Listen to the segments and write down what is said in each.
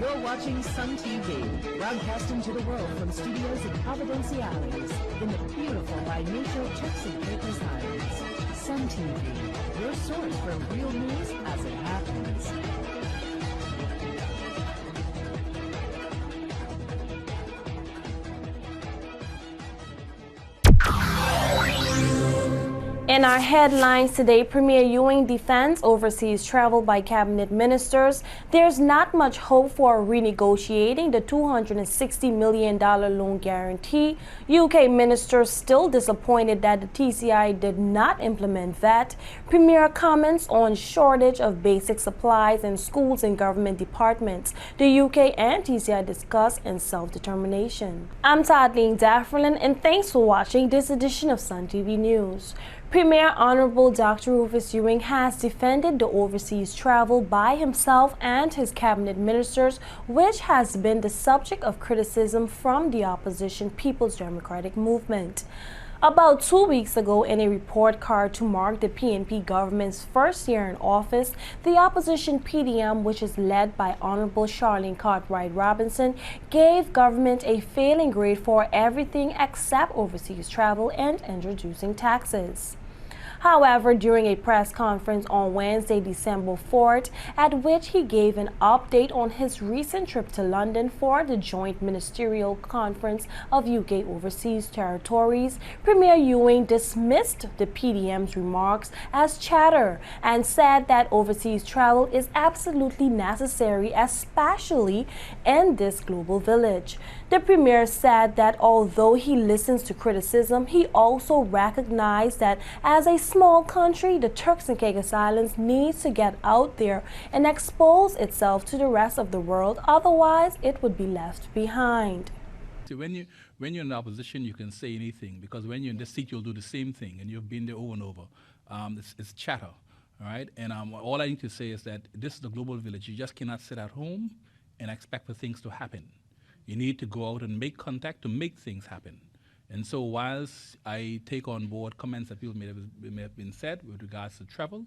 You're watching Sun TV, broadcasting to the world from studios in Providenciales, in the beautiful by nature Turks and Caicos Islands. Sun TV, your source for real news as it happens. In our headlines today, Premier Ewing defends overseas travel by cabinet ministers. There's not much hope for renegotiating the $260 million loan guarantee. UK ministers still disappointed that the TCI did not implement that. Premier comments on shortage of basic supplies in schools and government departments. The UK and TCI discuss in self-determination. I'm Tadleen Daffrelin, and thanks for watching this edition of Sun TV News. Premier Honorable Dr. Rufus Ewing has defended the overseas travel by himself and his cabinet ministers, which has been the subject of criticism from the opposition People's Democratic Movement. About 2 weeks ago, in a report card to mark the PNP government's first year in office, the opposition PDM, which is led by Honorable Charlene Cartwright Robinson, gave government a failing grade for everything except overseas travel and introducing taxes. However, during a press conference on Wednesday, December 4th, at which he gave an update on his recent trip to London for the Joint Ministerial Conference of UK Overseas Territories, Premier Ewing dismissed the PDM's remarks as chatter and said that overseas travel is absolutely necessary, especially in this global village. The Premier said that although he listens to criticism, he also recognized that as a small country, the Turks and Caicos Islands needs to get out there and expose itself to the rest of the world, otherwise it would be left behind. So when you're in opposition, you can say anything, because when you're in this seat, you'll do the same thing, and you've been there over and over. It's chatter, all right? And all I need to say is that this is the global village. You just cannot sit at home and expect for things to happen. You need to go out and make contact to make things happen. And so whilst I take on board comments that people may have been said with regards to travel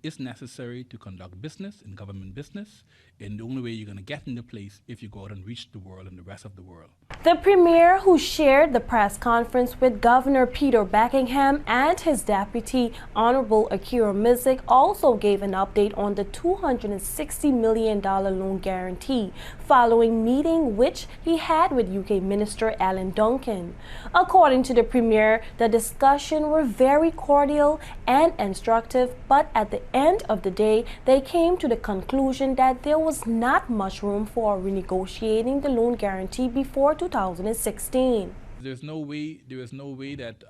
is necessary to conduct business and government business, and the only way you're going to get into place if you go out and reach the world and the rest of the world. The Premier, who shared the press conference with Governor Peter Beckingham and his deputy, Honorable Akira Mizik, also gave an update on the $260 million loan guarantee following meeting which he had with UK Minister Alan Duncan. According to the Premier, the discussion were very cordial and instructive, but at the end of the day, they came to the conclusion that there was not much room for renegotiating the loan guarantee before 2016. There is no way that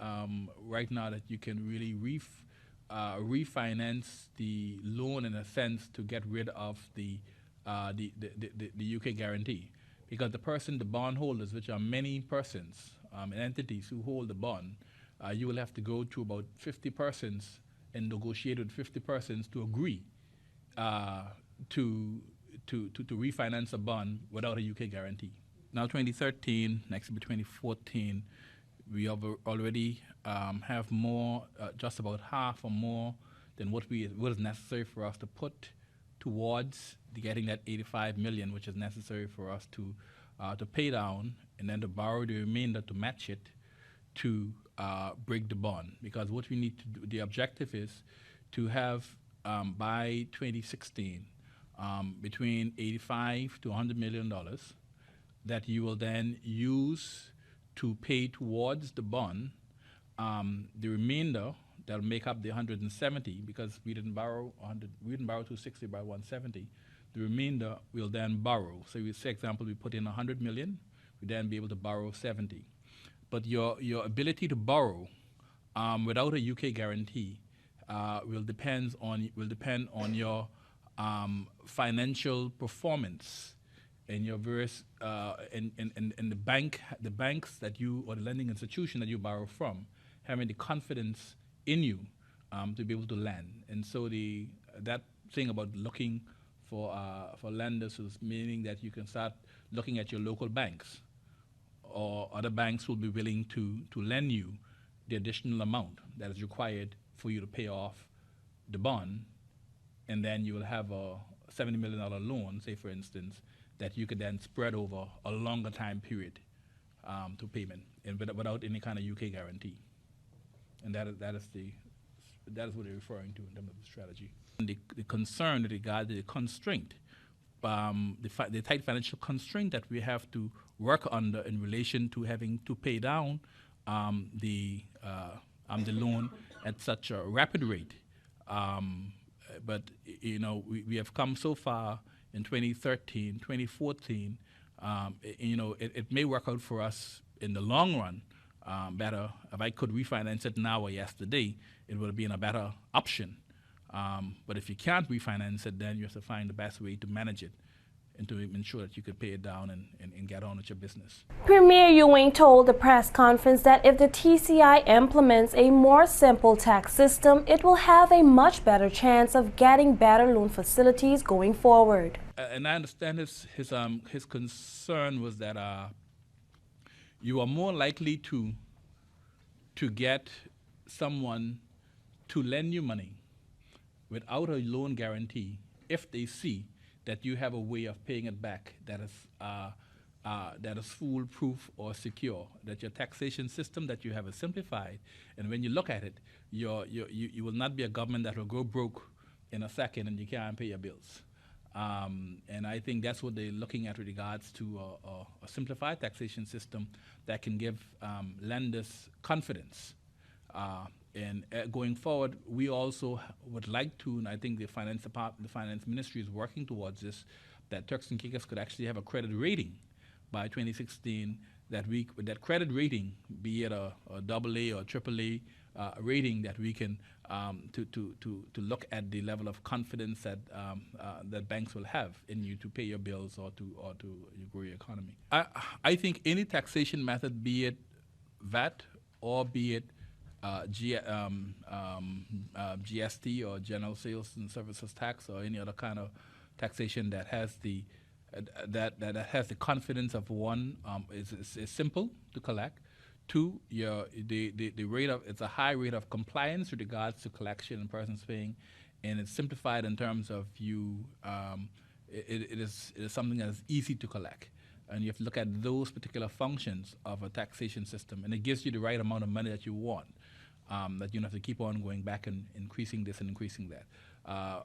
right now that you can really refinance the loan in a sense to get rid of the UK guarantee, because the bondholders, which are many persons and entities who hold the bond, you will have to go to about 50 persons and negotiate with 50 persons to agree to refinance a bond without a UK guarantee. Now 2013, next will be 2014, we have already have more, just about half or more than what is necessary for us to put towards getting that 85 million, which is necessary for us to pay down, and then to borrow the remainder to match it to break the bond. Because what we need to do, the objective is to have by 2016 between 85 to 100 million dollars that you will then use to pay towards the bond. The remainder that'll make up the 170, because we didn't borrow 260 by 170. The remainder we'll then borrow. So we say, example, we put in 100 million, we then be able to borrow 70. But your ability to borrow without a UK guarantee will depend on your financial performance and your various and the banks that you, or the lending institution that you borrow from, having the confidence in you to be able to lend. And so that thing about looking for lenders is meaning that you can start looking at your local banks, or other banks will be willing to lend you the additional amount that is required for you to pay off the bond, and then you will have a $70 million loan, say for instance, that you could then spread over a longer time period to payment, and without any kind of UK guarantee. And that is what they're referring to in terms of the strategy. And the concern with regard to the constraint, the tight financial constraint that we have to work under in relation to having to pay down the loan at such a rapid rate. But we have come so far in 2013, 2014. It may work out for us in the long run better. If I could refinance it now or yesterday, it would have been a better option. But if you can't refinance it, then you have to find the best way to manage it and to ensure that you could pay it down and get on with your business. Premier Ewing told the press conference that if the TCI implements a more simple tax system, it will have a much better chance of getting better loan facilities going forward. And I understand his concern was that you are more likely to get someone to lend you money without a loan guarantee if they see that you have a way of paying it back that is foolproof or secure, that your taxation system that you have is simplified, and when you look at it, you will not be a government that will go broke in a second and you can't pay your bills. And I think that's what they're looking at with regards to a simplified taxation system that can give lenders confidence. And going forward, we also would like to, and I think the finance ministry is working towards this, that Turks and Caicos could actually have a credit rating by 2016. That credit rating, be it a AA or AAA rating, that we can to look at the level of confidence that that banks will have in you to pay your bills or to grow your economy. I think any taxation method, be it VAT or be it GST or General Sales and Services Tax or any other kind of taxation that has the confidence of one, is simple to collect. Two, the rate of, it's a high rate of compliance with regards to collection and persons paying, and it's simplified in terms of it is something that is easy to collect. And you have to look at those particular functions of a taxation system, and it gives you the right amount of money that you want, that you don't have to keep on going back and increasing this and increasing that.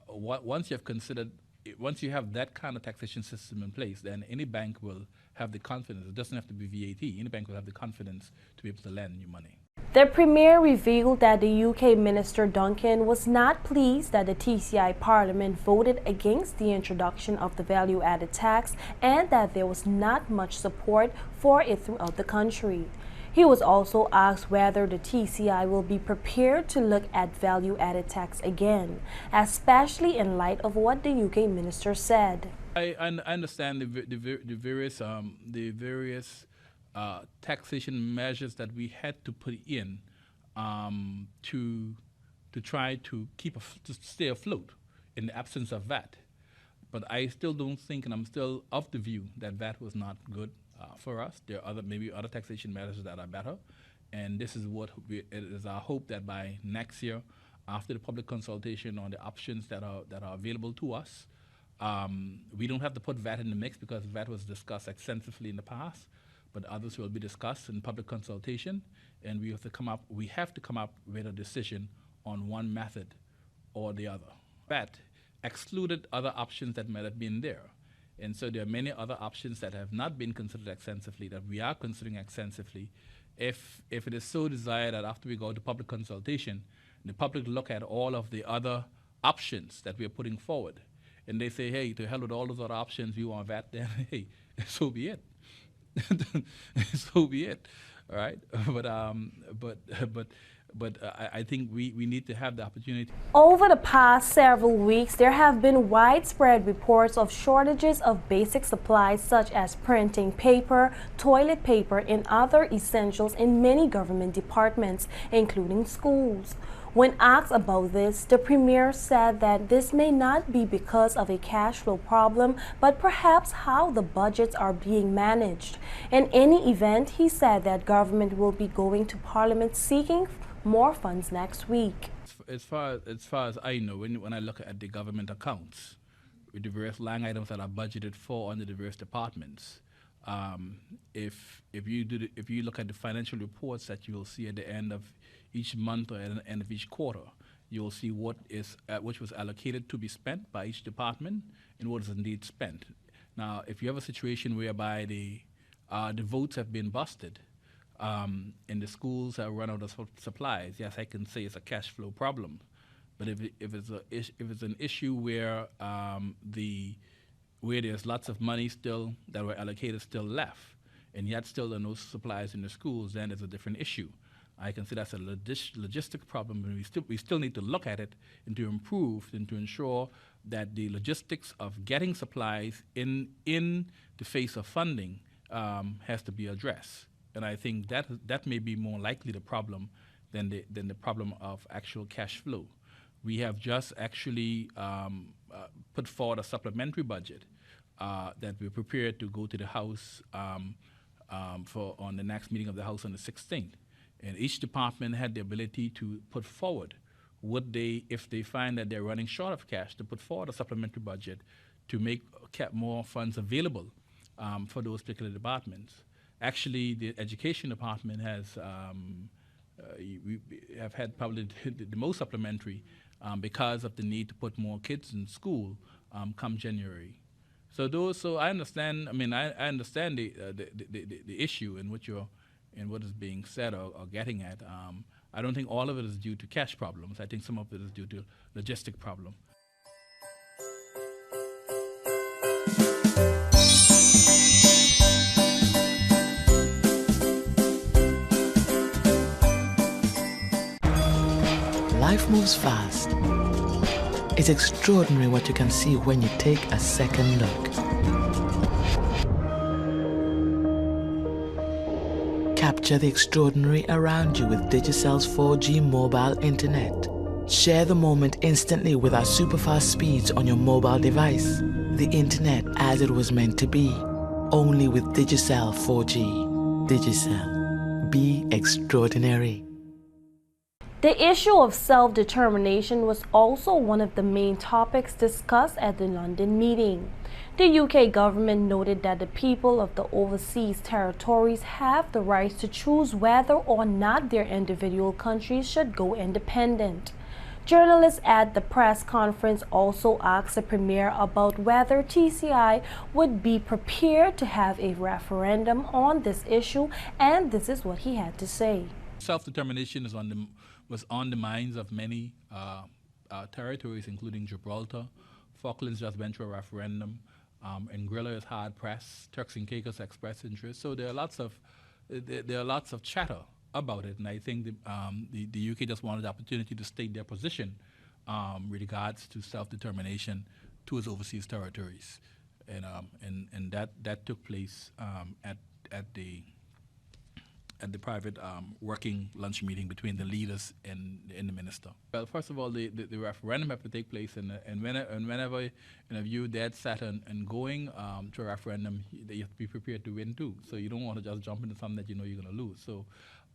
Once you have that kind of taxation system in place, then any bank will have the confidence. It doesn't have to be VAT. Any bank will have the confidence to be able to lend you money. The Premier revealed that the UK Minister Duncan was not pleased that the TCI Parliament voted against the introduction of the value-added tax and that there was not much support for it throughout the country. He was also asked whether the TCI will be prepared to look at value-added tax again, especially in light of what the UK minister said. I understand the various taxation measures that we had to put in to try to stay afloat in the absence of VAT. But I still don't think, and I'm still of the view, that VAT was not good for us. There are maybe other taxation measures that are better, and this is it is our hope that by next year, after the public consultation on the options that are available to us, we don't have to put VAT in the mix because VAT was discussed extensively in the past, but others will be discussed in public consultation, and we have to come up with a decision on one method or the other. VAT excluded other options that might have been there. And so there are many other options that have not been considered extensively that we are considering extensively. If it is so desired that after we go to public consultation, the public look at all of the other options that we are putting forward, and they say, hey, to hell with all those other options, we want VAT, then hey, so be it. So be it, all right? But I think we need to have the opportunity. Over the past several weeks, there have been widespread reports of shortages of basic supplies such as printing paper, toilet paper, and other essentials in many government departments, including schools. When asked about this, the Premier said that this may not be because of a cash flow problem, but perhaps how the budgets are being managed. In any event, he said that government will be going to Parliament seeking more funds next week. As far as I know, when I look at the government accounts, with the various line items that are budgeted for under the various departments. If you look at the financial reports that you will see at the end of each month or at the end of each quarter, you will see which was allocated to be spent by each department and what is indeed spent. Now, if you have a situation whereby the votes have been busted and the schools have run out of supplies, yes, I can say it's a cash flow problem. But if it's an issue where where there's lots of money still that were allocated still left, and yet still there are no supplies in the schools, then it's a different issue. I can say that's a logistic problem, and we still need to look at it and to improve and to ensure that the logistics of getting supplies in the face of funding has to be addressed. And I think that may be more likely the problem than the problem of actual cash flow. We have just actually put forward a supplementary budget that we're prepared to go to the House for on the next meeting of the House on the 16th. And each department had the ability to put forward, if they find that they're running short of cash, to put forward a supplementary budget to make more funds available for those particular departments. Actually, the education department has we have had probably the most supplementary because of the need to put more kids in school come January. So I understand. I mean, I understand the issue in what is being said or getting at. I don't think all of it is due to cash problems. I think some of it is due to logistic problem. Life moves fast. It's extraordinary what you can see when you take a second look. Capture the extraordinary around you with Digicel's 4G mobile internet. Share the moment instantly with our superfast speeds on your mobile device. The internet as it was meant to be. Only with Digicel 4G. Digicel. Be extraordinary. The issue of self-determination was also one of the main topics discussed at the London meeting. The UK government noted that the people of the overseas territories have the right to choose whether or not their individual countries should go independent. Journalists at the press conference also asked the Premier about whether TCI would be prepared to have a referendum on this issue, and this is what he had to say. Self-determination was on the minds of many territories, including Gibraltar. Falklands just went through a referendum. Anguilla is hard pressed. Turks and Caicos expressed interest. So there are lots of chatter about it, and I think the UK just wanted the opportunity to state their position with regards to self-determination to its overseas territories, and that took place at the private working lunch meeting between the leaders and the minister. Well, first of all, the referendum have to take place, and whenever if you're dead set and going to a referendum, you have to be prepared to win too. So you don't want to just jump into something that you know you're going to lose. So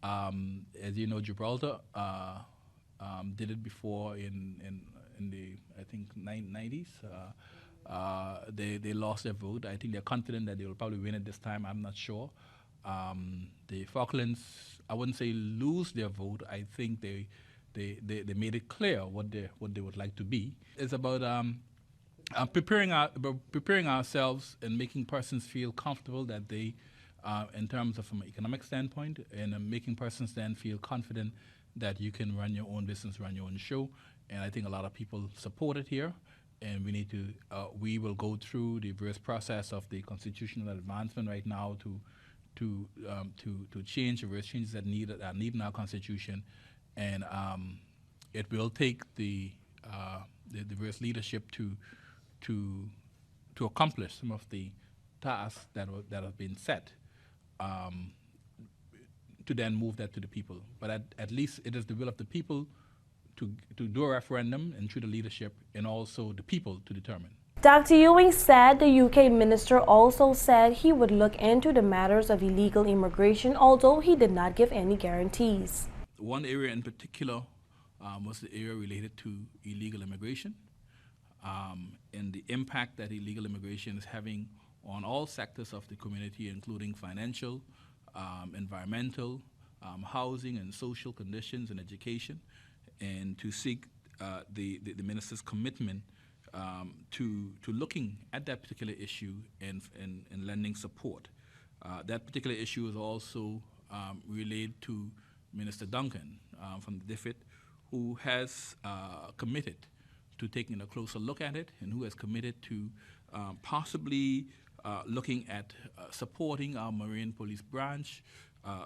as you know, Gibraltar did it before in the I think 90s. They lost their vote. I think they're confident that they will probably win it this time. I'm not sure. The Falklands, I wouldn't say lose their vote. I think they made it clear what they would like to be. It's about preparing ourselves and making persons feel comfortable that they, in terms of from an economic standpoint, and making persons then feel confident that you can run your own business, run your own show. And I think a lot of people support it here. And we need to. We will go through the various process of the constitutional advancement right now to change the various changes that are needed in our constitution, and it will take the various leadership to accomplish some of the tasks that have been set, to then move that to the people. But at least it is the will of the people to do a referendum, and through the leadership, and also the people to determine. Dr. Ewing said the UK minister also said he would look into the matters of illegal immigration, although he did not give any guarantees. One area in particular was the area related to illegal immigration. and the impact that illegal immigration is having on all sectors of the community, including financial, environmental, housing and social conditions and education, and to seek the minister's commitment to looking at that particular issue and lending support. That particular issue is also relayed to Minister Duncan from the DFID, who has committed to taking a closer look at it and who has committed to possibly looking at supporting our Marine Police branch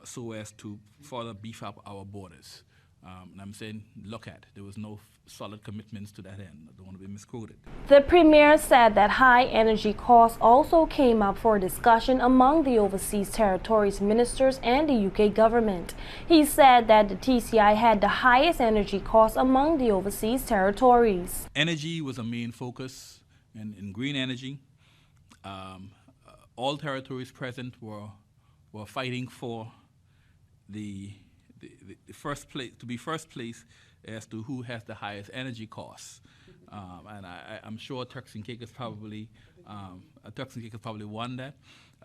so as to further beef up our borders. And I'm saying look at. There was no solid commitments to that end. I don't want to be misquoted. The Premier said that high energy costs also came up for discussion among the overseas territories ministers and the UK government. He said that the TCI had the highest energy costs among the overseas territories. Energy was a main focus, and in green energy, all territories present were fighting for the first place, to be first place as to who has the highest energy costs. And I'm sure Turks and Caicos probably won that.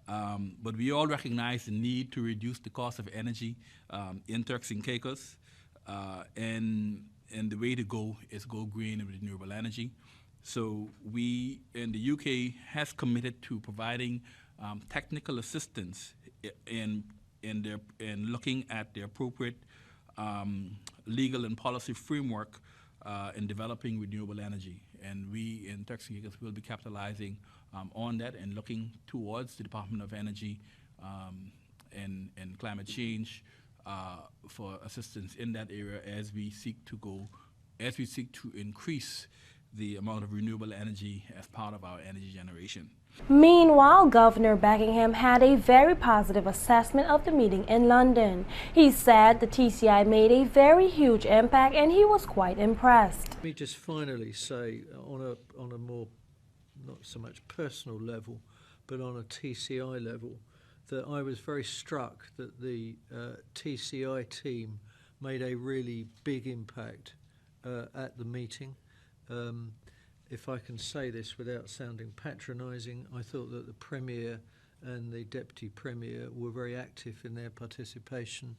But we all recognize the need to reduce the cost of energy in Turks and Caicos. And the way to go is go green and renewable energy. So we in the UK has committed to providing technical assistance in looking at the appropriate legal and policy framework in developing renewable energy. And we in Turks and Caicos will be capitalizing on that and looking towards the Department of Energy and climate change for assistance in that area as we seek to increase the amount of renewable energy as part of our energy generation. Meanwhile, Governor Buckingham had a very positive assessment of the meeting in London. He said the TCI made a very huge impact and he was quite impressed. Let me just finally say, on a more, not so much personal level, but on a TCI level, that I was very struck that the TCI team made a really big impact at the meeting. If I can say this without sounding patronising, I thought that the Premier and the Deputy Premier were very active in their participation.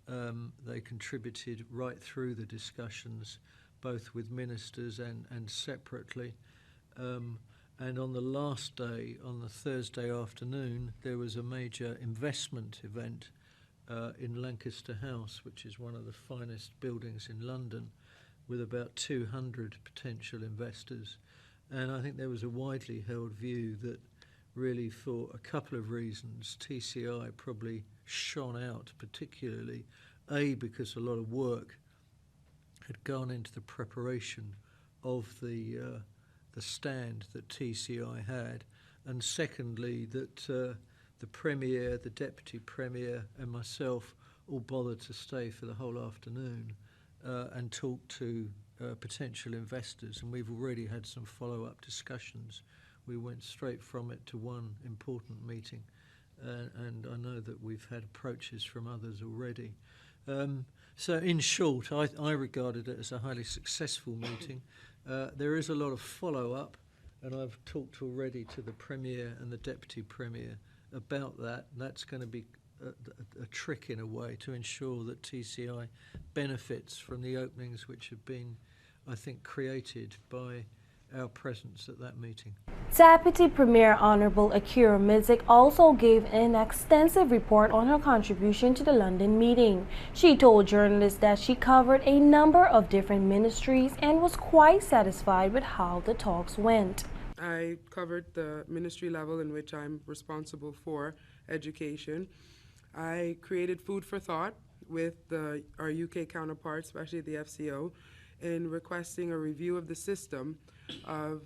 They contributed right through the discussions, both with ministers and separately. And on the last day, on the Thursday afternoon, there was a major investment event in Lancaster House, which is one of the finest buildings in London, with about 200 potential investors. And I think there was a widely held view that really, for a couple of reasons, TCI probably shone out particularly, A, because a lot of work had gone into the preparation of the stand that TCI had, and secondly, that the Premier, the Deputy Premier and myself all bothered to stay for the whole afternoon and talk to potential investors, and we've already had some follow-up discussions. We went straight from it to one important meeting, and I know that we've had approaches from others already. So in short, I regarded it as a highly successful meeting. There is a lot of follow-up, and I've talked already to the Premier and the Deputy Premier about that. That's going to be a trick in a way to ensure that TCI benefits from the openings which have been, I think, created by our presence at that meeting. Deputy Premier Honourable Akira Mizik also gave an extensive report on her contribution to the London meeting. She told journalists that she covered a number of different ministries and was quite satisfied with how the talks went. I covered the ministry level in which I'm responsible for education. I created food for thought with our UK counterparts, especially the FCO, in requesting a review of the system of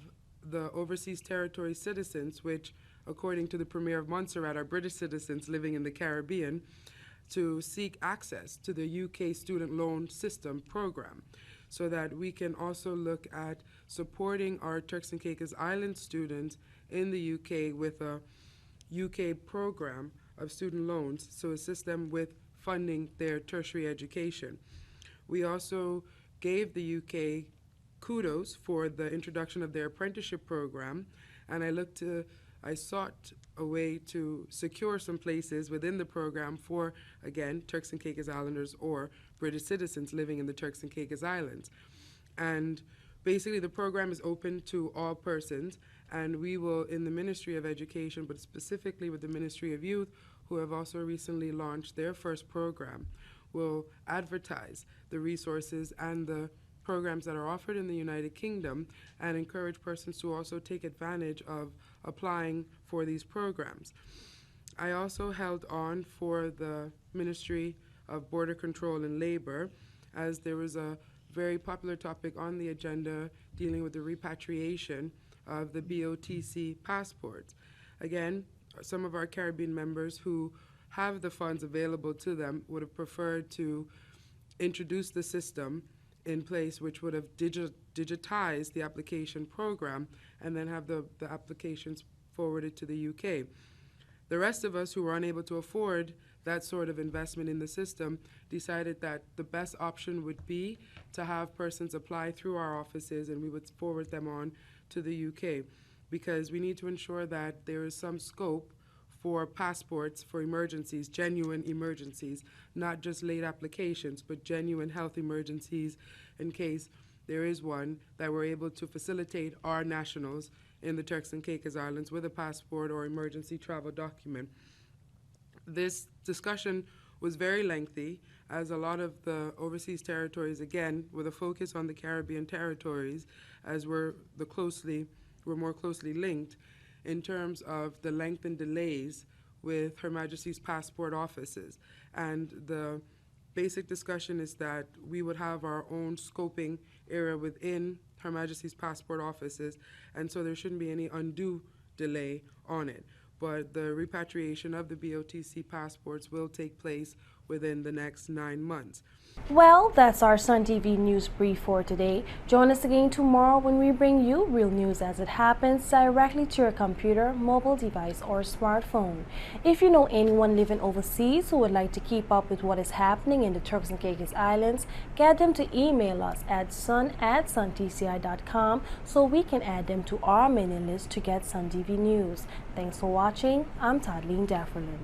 the overseas territory citizens, which, according to the Premier of Montserrat, are British citizens living in the Caribbean, to seek access to the UK student loan system program, so that we can also look at supporting our Turks and Caicos Island students in the UK with a UK program of student loans to assist them with funding their tertiary education. We also gave the UK kudos for the introduction of their apprenticeship program, and I sought a way to secure some places within the program for, again, Turks and Caicos Islanders or British citizens living in the Turks and Caicos Islands. And basically the program is open to all persons, and we will, in the Ministry of Education, but specifically with the Ministry of Youth, who have also recently launched their first program, will advertise the resources and the programs that are offered in the United Kingdom and encourage persons to also take advantage of applying for these programs. I also held on for the Ministry of Border Control and Labor, as there was a very popular topic on the agenda dealing with the repatriation of the BOTC passports. Again, some of our Caribbean members who have the funds available to them would have preferred to introduce the system in place, which would have digitized the application program and then have the applications forwarded to the UK. The rest of us who were unable to afford that sort of investment in the system decided that the best option would be to have persons apply through our offices, and we would forward them on to the UK, because we need to ensure that there is some scope for passports for emergencies, genuine emergencies, not just late applications, but genuine health emergencies in case there is one, that we're able to facilitate our nationals in the Turks and Caicos Islands with a passport or emergency travel document. This discussion was very lengthy, as a lot of the overseas territories, again, with a focus on the Caribbean territories, as we're more closely linked, in terms of the length and delays with Her Majesty's passport offices. And the basic discussion is that we would have our own scoping area within Her Majesty's passport offices, and so there shouldn't be any undue delay on it. But the repatriation of the BOTC passports will take place within the next 9 months. Well, that's our Sun TV News Brief for today. Join us again tomorrow when we bring you real news as it happens directly to your computer, mobile device, or smartphone. If you know anyone living overseas who would like to keep up with what is happening in the Turks and Caicos Islands, get them to email us at sun@suntci.com so we can add them to our mailing list to get Sun TV News. Thanks for watching. I'm Tadleen Dafferlin.